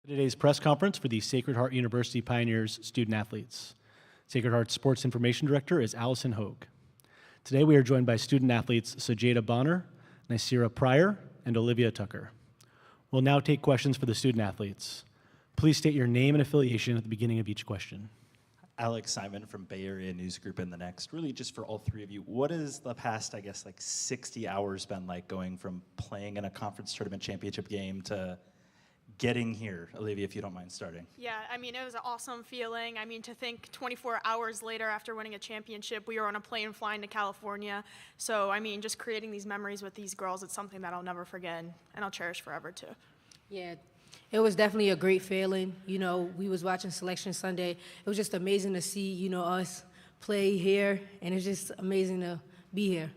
Today's press conference for the Sacred Heart University Pioneers student athletes. Sacred Heart's Sports Information Director is Allison Hogue. Today we are joined by student athletes Sajeda Bonner, Nysera Pryor, and Olivia Tucker. We'll now take questions for the student athletes. Please state your name and affiliation at the beginning of each question. Alex Simon from Bay Area News Group and The Next. Really just for all three of you, what has the past, 60 hours been like going from playing in a conference tournament championship game to getting here? Olivia, if you don't mind starting. Yeah, it was an awesome feeling. To think 24 hours later after winning a championship, we were on a plane flying to California. So, just creating these memories with these girls, it's something that I'll never forget and I'll cherish forever too. Yeah, it was definitely a great feeling. We was watching Selection Sunday. It was just amazing to see, us play here, and it's just amazing to be here.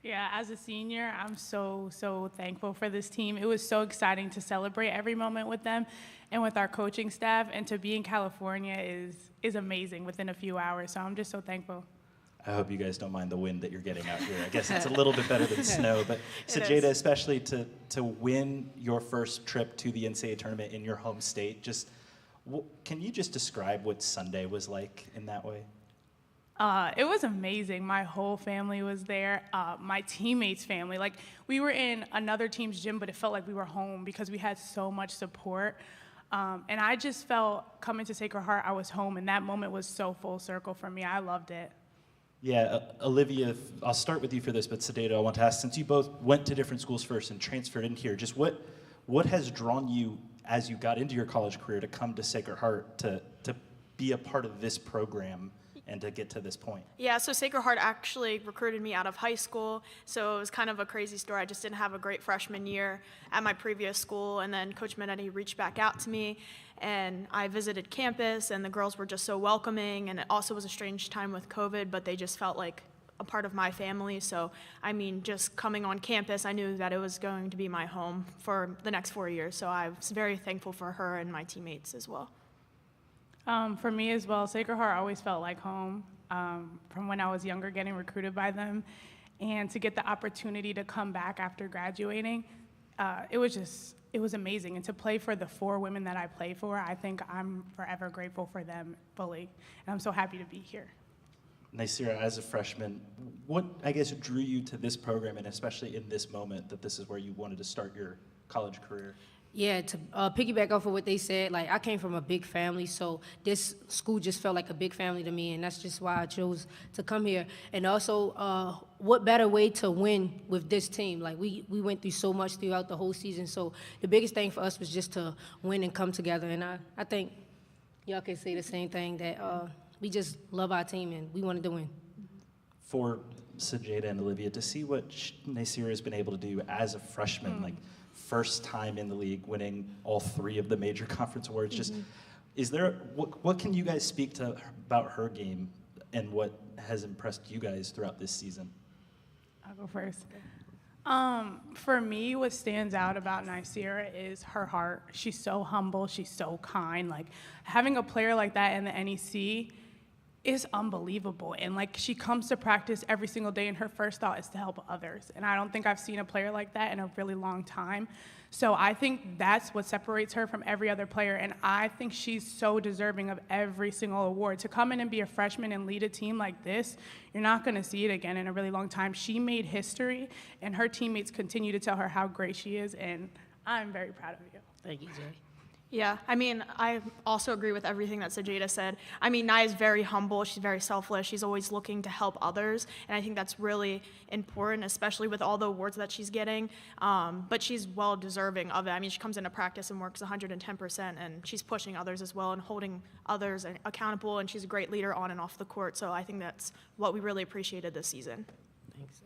Yeah, as a senior, I'm so thankful for this team. It was so exciting to celebrate every moment with them and with our coaching staff, and to be in California is amazing within a few hours, so I'm just so thankful. I hope you guys don't mind the wind that you're getting out here. I guess it's a little bit better than snow, but Sajeda, especially to win your first trip to the NCAA tournament in your home state, can you just describe what Sunday was like in that way? It was amazing. My whole family was there. My teammates' family. We were in another team's gym, but it felt like we were home because we had so much support. And I just felt coming to Sacred Heart, I was home, and that moment was so full circle for me. I loved it. Yeah, Olivia, I'll start with you for this, but Sajeda, I want to ask, since you both went to different schools first and transferred in here, just what has drawn you as you got into your college career to come to Sacred Heart to be a part of this program and to get to this point? Yeah, so Sacred Heart actually recruited me out of high school, so it was kind of a crazy story. I just didn't have a great freshman year at my previous school, and then Coach Minetti reached back out to me, and I visited campus, and the girls were just so welcoming, and it also was a strange time with COVID, but they just felt like a part of my family. So, just coming on campus, I knew that it was going to be my home for the next 4 years, so I was very thankful for her and my teammates as well. For me as well, Sacred Heart always felt like home from when I was younger, getting recruited by them. And to get the opportunity to come back after graduating, it was amazing. And to play for the 4 women that I play for, I think I'm forever grateful for them fully. And I'm so happy to be here. Nysera, as a freshman, what, drew you to this program, and especially in this moment that this is where you wanted to start your college career? Yeah, to piggyback off of what they said, I came from a big family, so this school just felt like a big family to me, and that's just why I chose to come here. And also, what better way to win with this team? We went through so much throughout the whole season, so the biggest thing for us was just to win and come together, and I think y'all can say the same thing, that we just love our team and we wanted to win. For Sajeda and Olivia, to see what Nysera has been able to do as a freshman, first time in the league, winning all 3 of the major conference awards. Just, is there, what can you guys speak to about her game and what has impressed you guys throughout this season? I'll go first. For me, what stands out about Nysera is her heart. She's so humble, she's so kind. Having a player like that in the NEC is unbelievable. And she comes to practice every single day, and her first thought is to help others. And I don't think I've seen a player like that in a really long time. So I think that's what separates her from every other player. And I think she's so deserving of every single award. To come in and be a freshman and lead a team like this, you're not going to see it again in a really long time. She made history, and her teammates continue to tell her how great she is. And I'm very proud of you. Thank you, Jay. Yeah, I also agree with everything that Sajeda said. Nia is very humble, she's very selfless, she's always looking to help others, and I think that's really important, especially with all the awards that she's getting, but she's well deserving of it. She comes into practice and works 110%, and she's pushing others as well and holding others accountable, and she's a great leader on and off the court, so I think that's what we really appreciated this season. Thanks.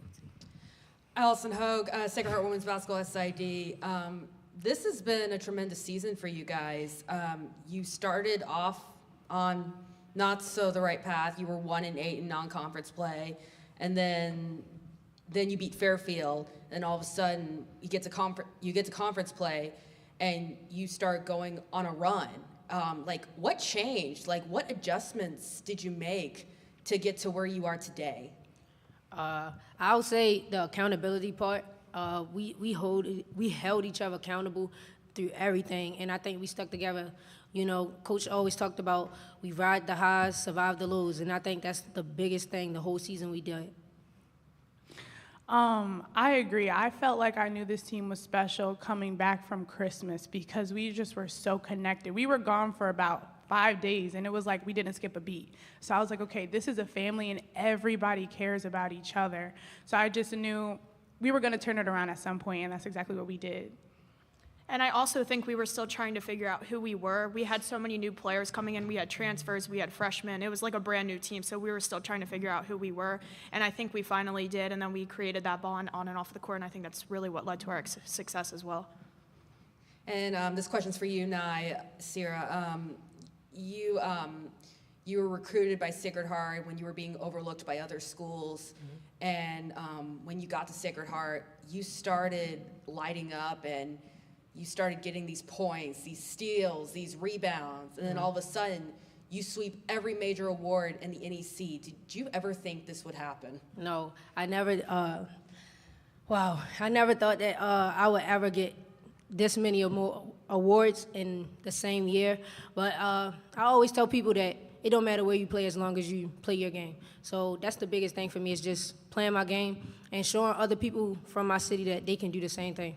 Allison Hogue, Sacred Heart Women's Basketball SID. This has been a tremendous season for you guys. You started off on not so the right path. You were 1-8 in non-conference play, and then you beat Fairfield, and all of a sudden you get to conference play, and you start going on a run. What changed? What adjustments did you make to get to where you are today? I would say the accountability part. We held each other accountable through everything, and I think we stuck together. You know, Coach always talked about we ride the highs, survive the lows, and I think that's the biggest thing the whole season we did. I agree. I felt like I knew this team was special coming back from Christmas because we just were so connected. We were gone for about 5 days, and it was like we didn't skip a beat. So I was like, okay, this is a family, and everybody cares about each other. So I just knew we were going to turn it around at some point, and that's exactly what we did. And I also think we were still trying to figure out who we were. We had so many new players coming in. We had transfers. We had freshmen. It was like a brand new team. So we were still trying to figure out who we were. And I think we finally did. And then we created that bond on and off the court. And I think that's really what led to our success as well. And this question's for you, Naisira. You were recruited by Sacred Heart when you were being overlooked by other schools. And when you got to Sacred Heart, you started lighting up and you started getting these points, these steals, these rebounds, and then all of a sudden, you sweep every major award in the NEC. Did you ever think this would happen? No, I never. I never thought that I would ever get this many or more awards in the same year. But I always tell people that it don't matter where you play as long as you play your game. So that's the biggest thing for me is just playing my game and showing other people from my city that they can do the same thing.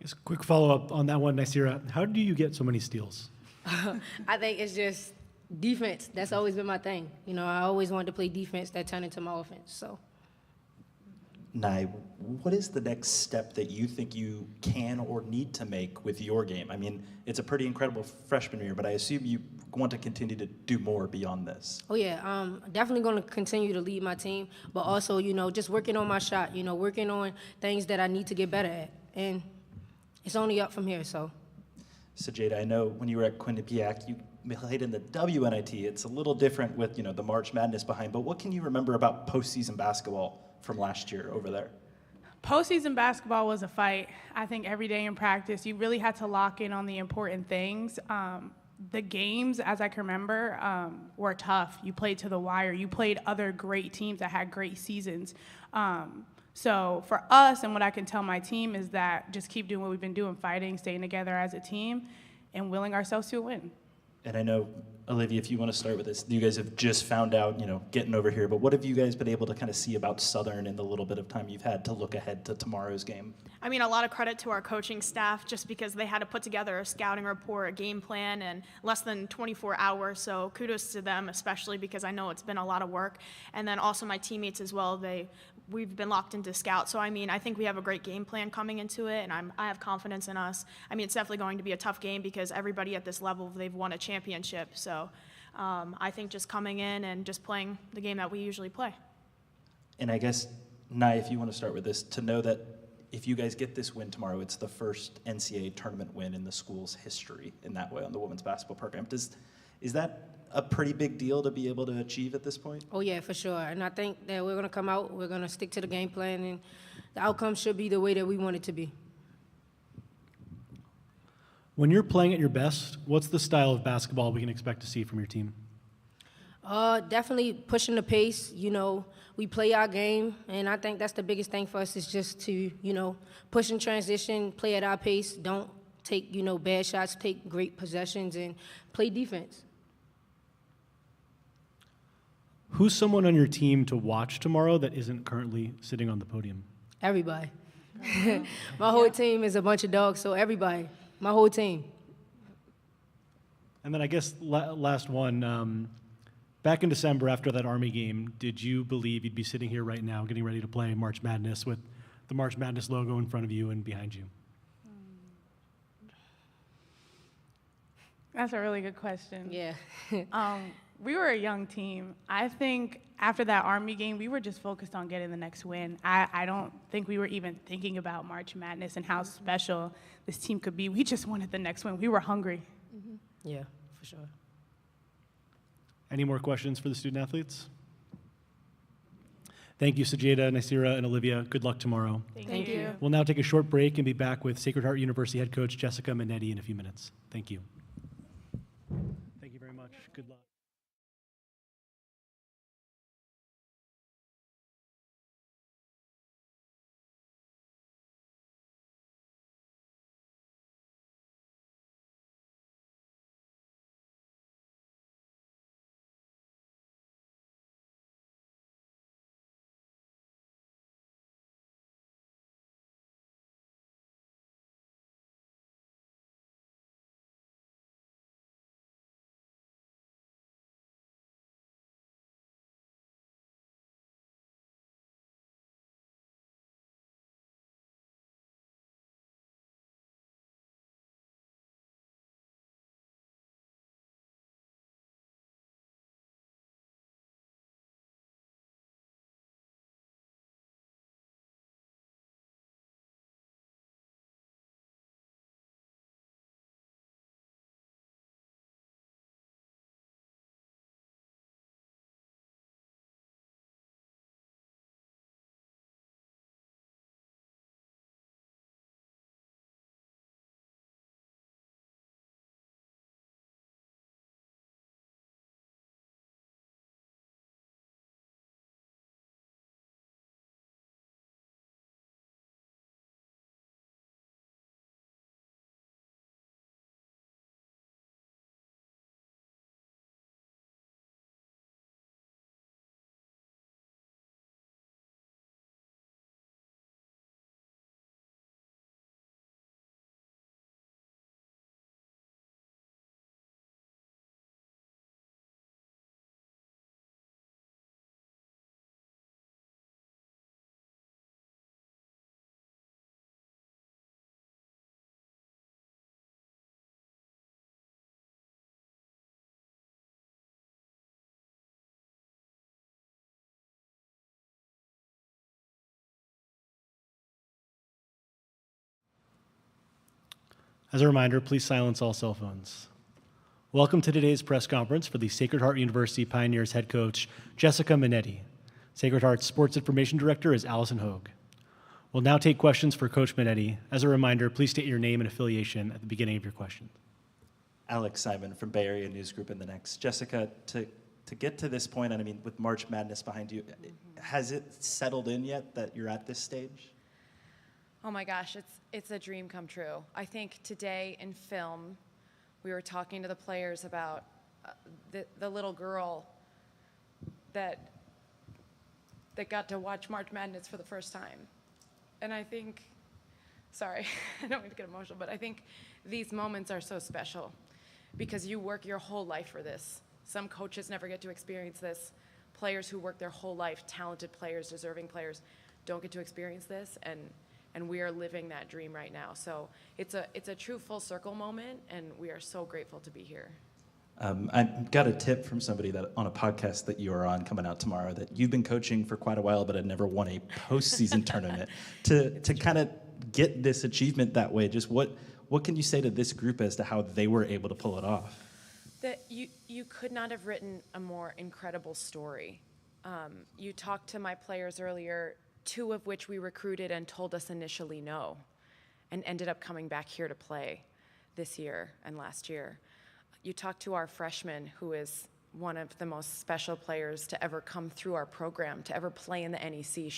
Just a quick follow-up on that one, Naisira. How do you get so many steals? I think it's just defense. That's always been my thing. You know, I always wanted to play defense that turned into my offense. So, Nai, what is the next step that you think you can or need to make with your game? I mean, it's a pretty incredible freshman year, but I assume you want to continue to do more beyond this. oh yeah, definitely going to continue to lead my team, but also, you know, just working on my shot. You know, working on things that I need to get better at, and it's only up from here. So Jada, I know when you were at Quinnipiac, you played in the WNIT. It's a little different with, the March Madness behind, but what can you remember about postseason basketball from last year over there? Postseason basketball was a fight. I think every day in practice, you really had to lock in on the important things. The games, as I can remember, were tough. You played to the wire. You played other great teams that had great seasons. So for us, and what I can tell my team is that just keep doing what we've been doing, fighting, staying together as a team, and willing ourselves to win. And I know, Olivia, if you want to start with this, you guys have just found out, getting over here, but what have you guys been able to kind of see about Southern in the little bit of time you've had to look ahead to tomorrow's game? I mean, a lot of credit to our coaching staff just because they had to put together a scouting report, a game plan in less than 24 hours. So kudos to them, especially because I know it's been a lot of work. And then also my teammates as well. We've been locked into scout. So, I mean, I think we have a great game plan coming into it, and I have confidence in us. I mean, it's definitely going to be a tough game because everybody at this level, they've won a championship. So I think just coming in and just playing the game that we usually play. And I guess, Nai, if you want to start with this, to know that if you guys get this win tomorrow, it's the first NCAA tournament win in the school's history in that way on the women's basketball program. Is that a pretty big deal to be able to achieve at this point? oh yeah, for sure. And I think that we're going to come out, we're going to stick to the game plan, and the outcome should be the way that we want it to be. When you're playing at your best, what's the style of basketball we can expect to see from your team? Definitely pushing the pace. You know, we play our game, and I think that's the biggest thing for us is just to, push in transition, play at our pace, don't take, bad shots, take great possessions, and play defense. Who's someone on your team to watch tomorrow that isn't currently sitting on the podium? Everybody. My whole team is a bunch of dogs, so everybody, my whole team. And then I guess last one, back in December after that Army game, did you believe you'd be sitting here right now getting ready to play March Madness with the March Madness logo in front of you and behind you? That's a really good question. Yeah. We were a young team. I think after that Army game, we were just focused on getting the next win. I don't think we were even thinking about March Madness and how special this team could be. We just wanted the next win. We were hungry. Yeah, for sure. Any more questions for the student athletes? Thank you, Sajeda, Naisira, and Olivia. Good luck tomorrow. Thank you. We'll now take a short break and be back with Sacred Heart University head coach Jessica Minetti in a few minutes. Thank you. Thank you very much. Good luck. As a reminder, please silence all cell phones. Welcome to today's press conference for the Sacred Heart University Pioneers head coach, Jessica Minetti. Sacred Heart's Sports Information Director is Allison Hogue. We'll now take questions for Coach Minetti. As a reminder, please state your name and affiliation at the beginning of your question. Alex Simon from Bay Area News Group in the Next. Jessica, to get to this point, and I mean, with March Madness behind you, has it settled in yet that you're at this stage? Oh my gosh, it's a dream come true. I think today in film, we were talking to the players about the little girl that got to watch March Madness for the first time. And I think, sorry, I don't mean to get emotional, but I think these moments are so special because you work your whole life for this. Some coaches never get to experience this. Players who work their whole life, talented players, deserving players, don't get to experience this, and we are living that dream right now. So it's a true full circle moment, and we are so grateful to be here. I got a tip from somebody that on a podcast that you are on coming out tomorrow that you've been coaching for quite a while, but had never won a postseason tournament. To kind of get this achievement that way, just what can you say to this group as to how they were able to pull it off? That you could not have written a more incredible story. You talked to my players earlier, 2 of which we recruited and told us initially no, and ended up coming back here to play this year and last year. You talked to our freshman, who is one of the most special players to ever come through our program, to ever play in the NEC.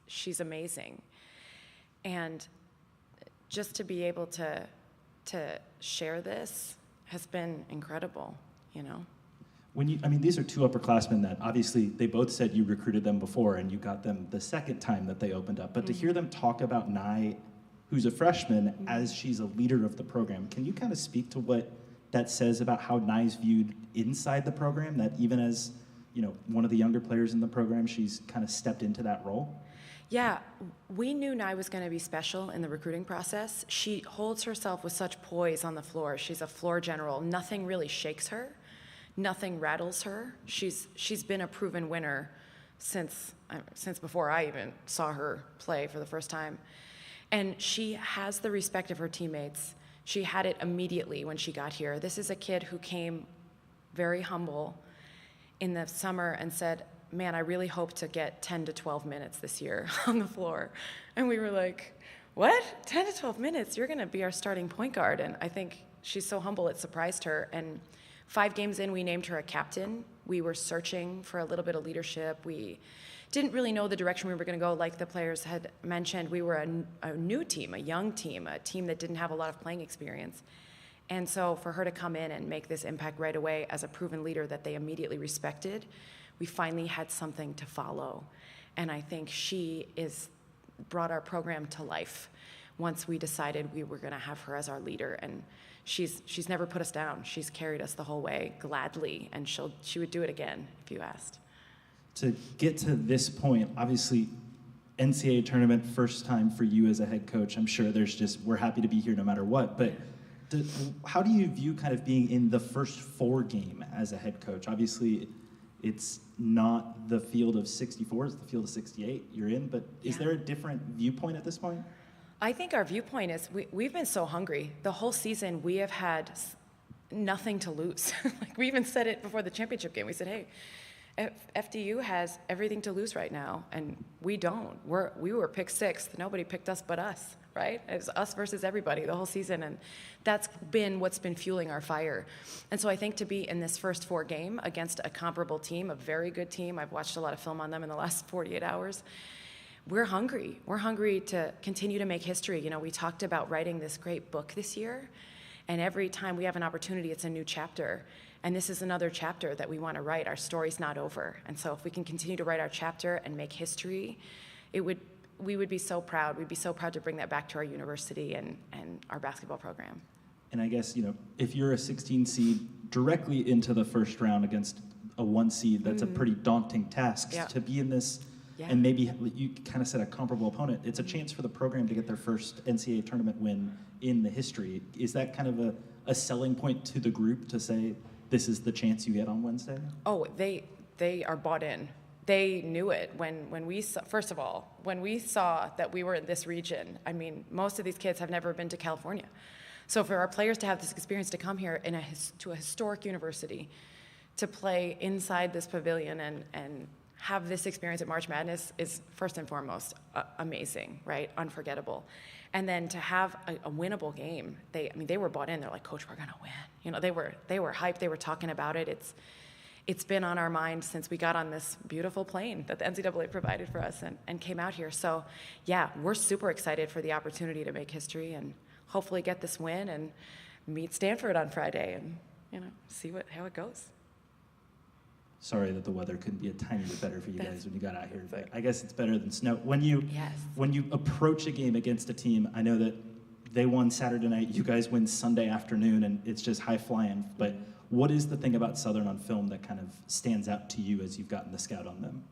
She's amazing. And just to be able to share this has been incredible, you know? These are 2 upperclassmen that obviously they both said you recruited them before and you got them the second time that they opened up. But to hear them talk about Nye, who's a freshman, as she's a leader of the program, can you kind of speak to what that says about how Nye's viewed inside the program, that even as, one of the younger players in the program, she's kind of stepped into that role? Yeah, we knew Nye was going to be special in the recruiting process. She holds herself with such poise on the floor. She's a floor general. Nothing really shakes her. Nothing rattles her. She's been a proven winner since before I even saw her play for the first time. And she has the respect of her teammates. She had it immediately when she got here. This is a kid who came very humble in the summer and said, man, I really hope to get 10 to 12 minutes this year on the floor. And we were like, what? 10 to 12 minutes? You're going to be our starting point guard. And I think she's so humble, it surprised her. And 5 games in, we named her a captain. We were searching for a little bit of leadership. We didn't really know the direction we were going to go. Like the players had mentioned, we were a new team, a young team, a team that didn't have a lot of playing experience. And so for her to come in and make this impact right away as a proven leader that they immediately respected, we finally had something to follow. And I think she brought our program to life once we decided we were going to have her as our leader. And she's never put us down. She's carried us the whole way gladly, and she would do it again if you asked. To get to this point, obviously, NCAA tournament, first time for you as a head coach. I'm sure we're happy to be here no matter what, but how do you view kind of being in the first 4 game as a head coach? Obviously, it's not the field of 64, it's the field of 68 you're in, but is there a different viewpoint at this point? I think our viewpoint is we've been so hungry. The whole season, we have had nothing to lose. Like we even said it before the championship game. We said, hey, FDU has everything to lose right now, and we don't. We were picked 6th. Nobody picked us but us, right? It was us versus everybody the whole season, and that's been what's been fueling our fire. And so I think to be in this first 4 game against a comparable team, a very good team, I've watched a lot of film on them in the last 48 hours, we're hungry. We're hungry to continue to make history. We talked about writing this great book this year, and every time we have an opportunity, it's a new chapter. And this is another chapter that we want to write. Our story's not over. And so if we can continue to write our chapter and make history, we would be so proud. We'd be so proud to bring that back to our university and our basketball program. And I guess, if you're a 16 seed directly into the first round against a 1 seed, that's a pretty daunting task. Yeah. To be in this, Yeah. and maybe you kind of said a comparable opponent, it's a chance for the program to get their first NCAA tournament win in the history. Is that kind of a selling point to the group to say, this is the chance you get on Wednesday? Oh, they are bought in. They knew it when we saw, first of all, when we saw that we were in this region. I mean, most of these kids have never been to California. So for our players to have this experience to come here to a historic university, to play inside this pavilion and have this experience at March Madness is first and foremost amazing, right? Unforgettable. And then to have a winnable game, they were bought in. They're like, Coach, we're gonna win. You know, they were hyped. They were talking about it. It's been on our mind since we got on this beautiful plane that the NCAA provided for us and came out here. So yeah, we're super excited for the opportunity to make history and hopefully get this win and meet Stanford on Friday and, you know, see how it goes. Sorry that the weather couldn't be a tiny bit better for you guys when you got out here, but I guess it's better than snow. When you approach a game against a team, I know that they won Saturday night, you guys win Sunday afternoon, and it's just high flying. But what is the thing about Southern on film that kind of stands out to you as you've gotten the scout on them?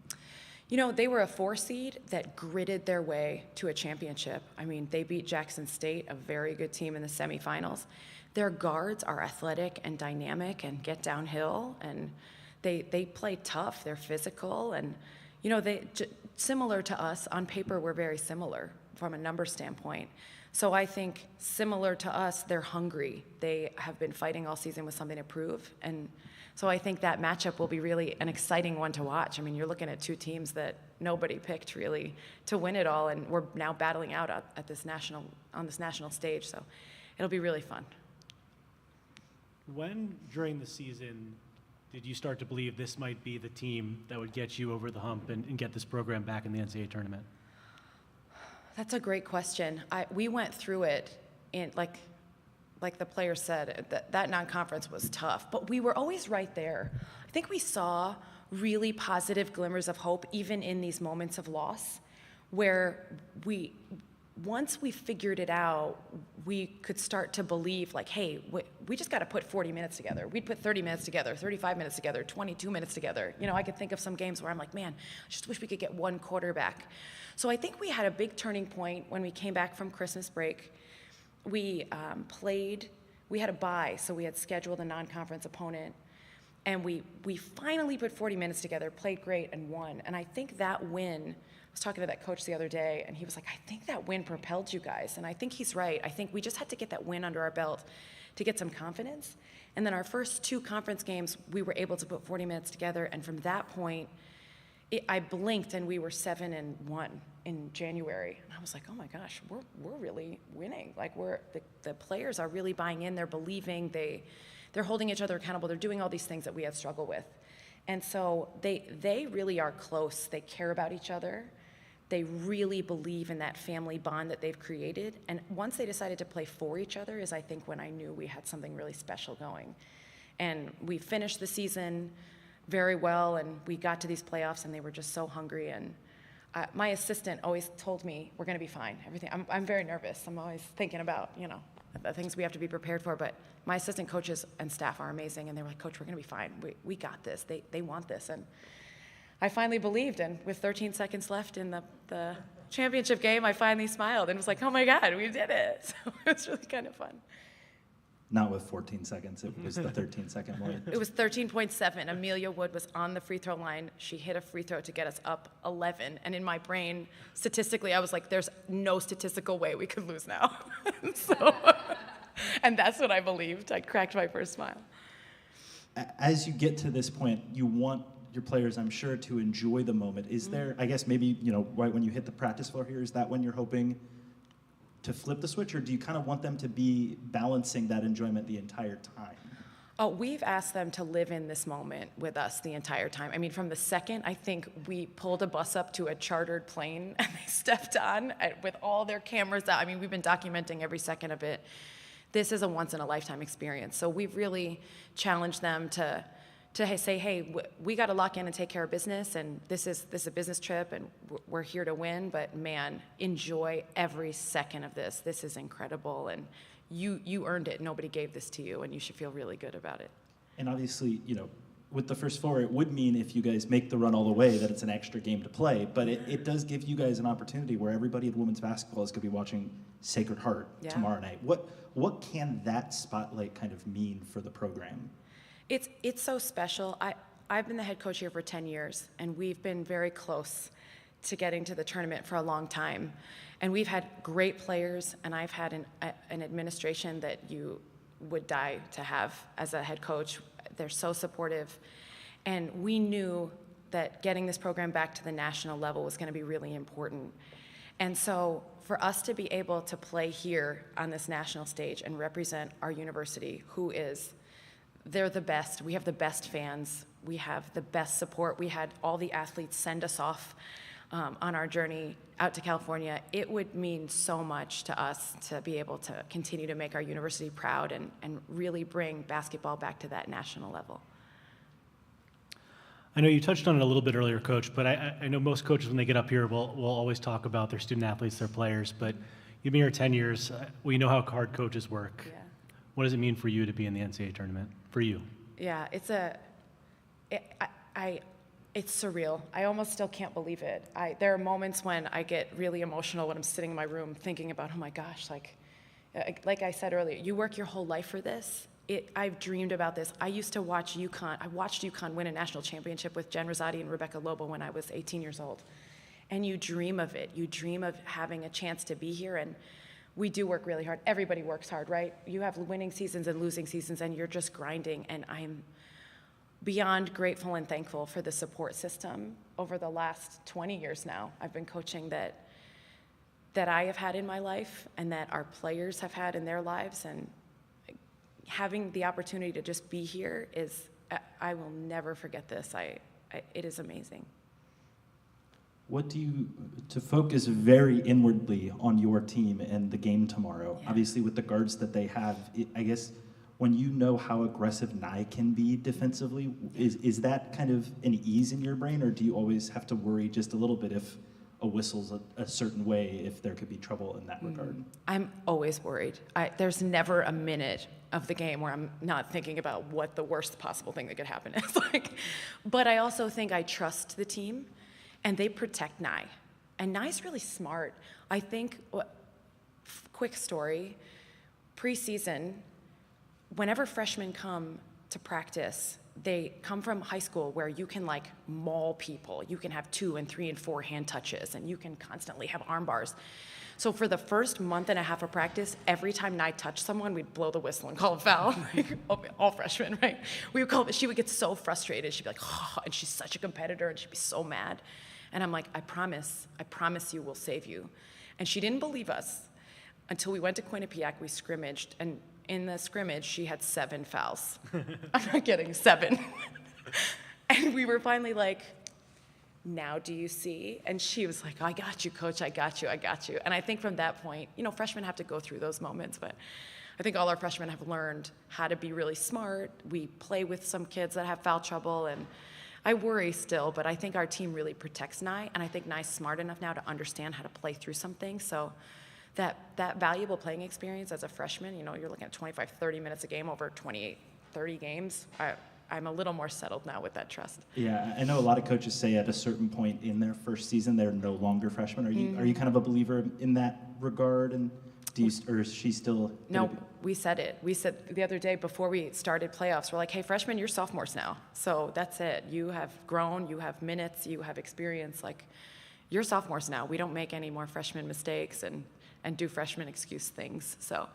You know, they were a 4 seed that gritted their way to a championship. I mean, they beat Jackson State, a very good team, in the semifinals. Their guards are athletic and dynamic and get downhill, and they play tough. They're physical, and you know, similar to us on paper. We're very similar from a number standpoint. So I think similar to us, they're hungry. They have been fighting all season with something to prove, and so I think that matchup will be really an exciting one to watch. I mean, you're looking at 2 teams that nobody picked really to win it all, and we're now battling out at this on this national stage. So it'll be really fun. When during the season did you start to believe this might be the team that would get you over the hump and get this program back in the NCAA tournament? That's a great question. We went through it in like the player said, that non-conference was tough, but we were always right there. I think we saw really positive glimmers of hope even in these moments of loss, where once we figured it out, we could start to believe, like, hey, we just got to put 40 minutes together. We'd put 30 minutes together, 35 minutes together, 22 minutes together. You know, I could think of some games where I'm like, man, I just wish we could get one quarterback. So I think we had a big turning point when we came back from Christmas break. We had a bye, so we had scheduled a non-conference opponent, and we finally put 40 minutes together, played great, and won. And I think that win, I was talking to that coach the other day, and he was like, I think that win propelled you guys. And I think he's right. I think we just had to get that win under our belt to get some confidence. And then our first 2 conference games, we were able to put 40 minutes together. And from that point, I blinked, and we were 7-1 in January. And I was like, oh my gosh, we're really winning. Like, the players are really buying in. They're believing. They're holding each other accountable. They're doing all these things that we had struggled with. And so they really are close. They care about each other. They really believe in that family bond that they've created. And once they decided to play for each other is, I think, when I knew we had something really special going. And we finished the season very well, and we got to these playoffs, and they were just so hungry. And my assistant always told me, we're going to be fine. Everything. I'm very nervous. I'm always thinking about, you know, the things we have to be prepared for. But my assistant coaches and staff are amazing, and they were like, Coach, we're going to be fine. We got this. They want this. And I finally believed, and with 13 seconds left in the championship game, I finally smiled and was like, oh my God, we did it. So it was really kind of fun. Not with 14 seconds, it was the 13-second one. It was 13.7. Amelia Wood was on the free throw line. She hit a free throw to get us up 11. And in my brain, statistically, I was like, there's no statistical way we could lose now. And that's what I believed. I cracked my first smile. As you get to this point, you want your players, I'm sure, to enjoy the moment. Is there, I guess maybe, you know, right when you hit the practice floor here, is that when you're hoping to flip the switch, or do you kind of want them to be balancing that enjoyment the entire time? Oh, we've asked them to live in this moment with us the entire time. I mean, from the second, I think we pulled a bus up to a chartered plane and they stepped on with all their cameras out. I mean, we've been documenting every second of it. This is a once-in-a-lifetime experience. So we've really challenged them to say, hey, we got to lock in and take care of business, and this is a business trip, and we're here to win, but man, enjoy every second of this. This is incredible, and you earned it. Nobody gave this to you, and you should feel really good about it. And obviously, you know, with the first four, it would mean if you guys make the run all the way that it's an extra game to play, but it does give you guys an opportunity where everybody in women's basketball is going to be watching Sacred Heart tomorrow night. What can that spotlight kind of mean for the program? It's so special. I've been the head coach here for 10 years, and we've been very close to getting to the tournament for a long time. And we've had great players, and I've had an administration that you would die to have as a head coach. They're so supportive. And we knew that getting this program back to the national level was going to be really important. And so for us to be able to play here on this national stage and represent our university, they're the best. We have the best fans. We have the best support. We had all the athletes send us off on our journey out to California. It would mean so much to us to be able to continue to make our university proud and really bring basketball back to that national level. I know you touched on it a little bit earlier, Coach, but I know most coaches, when they get up here, will always talk about their student athletes, their players, but you've been here 10 years. We know how hard coaches work. Yeah. What does it mean for you to be in the NCAA tournament, for you? Yeah, it's surreal. I almost still can't believe it. There are moments when I get really emotional when I'm sitting in my room thinking about, oh my gosh, like I said earlier, you work your whole life for this. I've dreamed about this. I used to watch UConn. I watched UConn win a national championship with Jen Rosati and Rebecca Lobo when I was 18 years old. And you dream of it. You dream of having a chance to be here. And we do work really hard. Everybody works hard, right? You have winning seasons and losing seasons, and you're just grinding. And I'm beyond grateful and thankful for the support system over the last 20 years now. I've been coaching that I have had in my life and that our players have had in their lives. And having the opportunity to just be here I will never forget this. It is amazing. To focus very inwardly on your team and the game tomorrow, Yeah. obviously with the guards that they have, I guess when you know how aggressive Nye can be defensively, is that kind of an ease in your brain, or do you always have to worry just a little bit if a whistle's a certain way, if there could be trouble in that regard? I'm always worried. There's never a minute of the game where I'm not thinking about what the worst possible thing that could happen is. But I also think I trust the team, and they protect Nye. And Nye's really smart. I think, quick story, preseason, whenever freshmen come to practice, they come from high school where you can maul people. You can have 2 and 3 and 4 hand touches, and you can constantly have arm bars. So for the first month and a half of practice, every time Nye touched someone, we'd blow the whistle and call a foul. All freshmen, right? We would call it. She would get so frustrated. She'd be like, oh, and she's such a competitor, and she'd be so mad. And I'm like, I promise you we'll save you. And she didn't believe us until we went to Quinnipiac. We scrimmaged, and in the scrimmage, she had 7 fouls. I'm not kidding, 7. And we were finally like, now do you see? And she was like, I got you, Coach, I got you. And I think from that point, freshmen have to go through those moments, but I think all our freshmen have learned how to be really smart. We play with some kids that have foul trouble, and I worry still, but I think our team really protects Nye, and I think Nye's smart enough now to understand how to play through some things. So that valuable playing experience as a freshman, you're looking at 25, 30 minutes a game over 28, 30 games. I'm a little more settled now with that trust. Yeah, I know a lot of coaches say at a certain point in their first season they're no longer freshmen. Are you kind of a believer in that regard, and or is she still? No, we said it. We said the other day before we started playoffs, we're like, hey, freshmen, you're sophomores now. So that's it. You have grown, you have minutes, you have experience. You're sophomores now. We don't make any more freshman mistakes and do freshman excuse things. So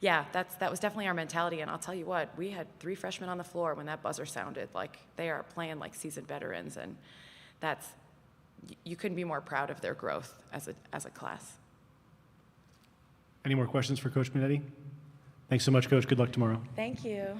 yeah, that was definitely our mentality. And I'll tell you what, we had 3 freshmen on the floor when that buzzer sounded. They are playing like seasoned veterans, and you couldn't be more proud of their growth as a class. Any more questions for Coach Minetti? Thanks so much, Coach. Good luck tomorrow. Thank you.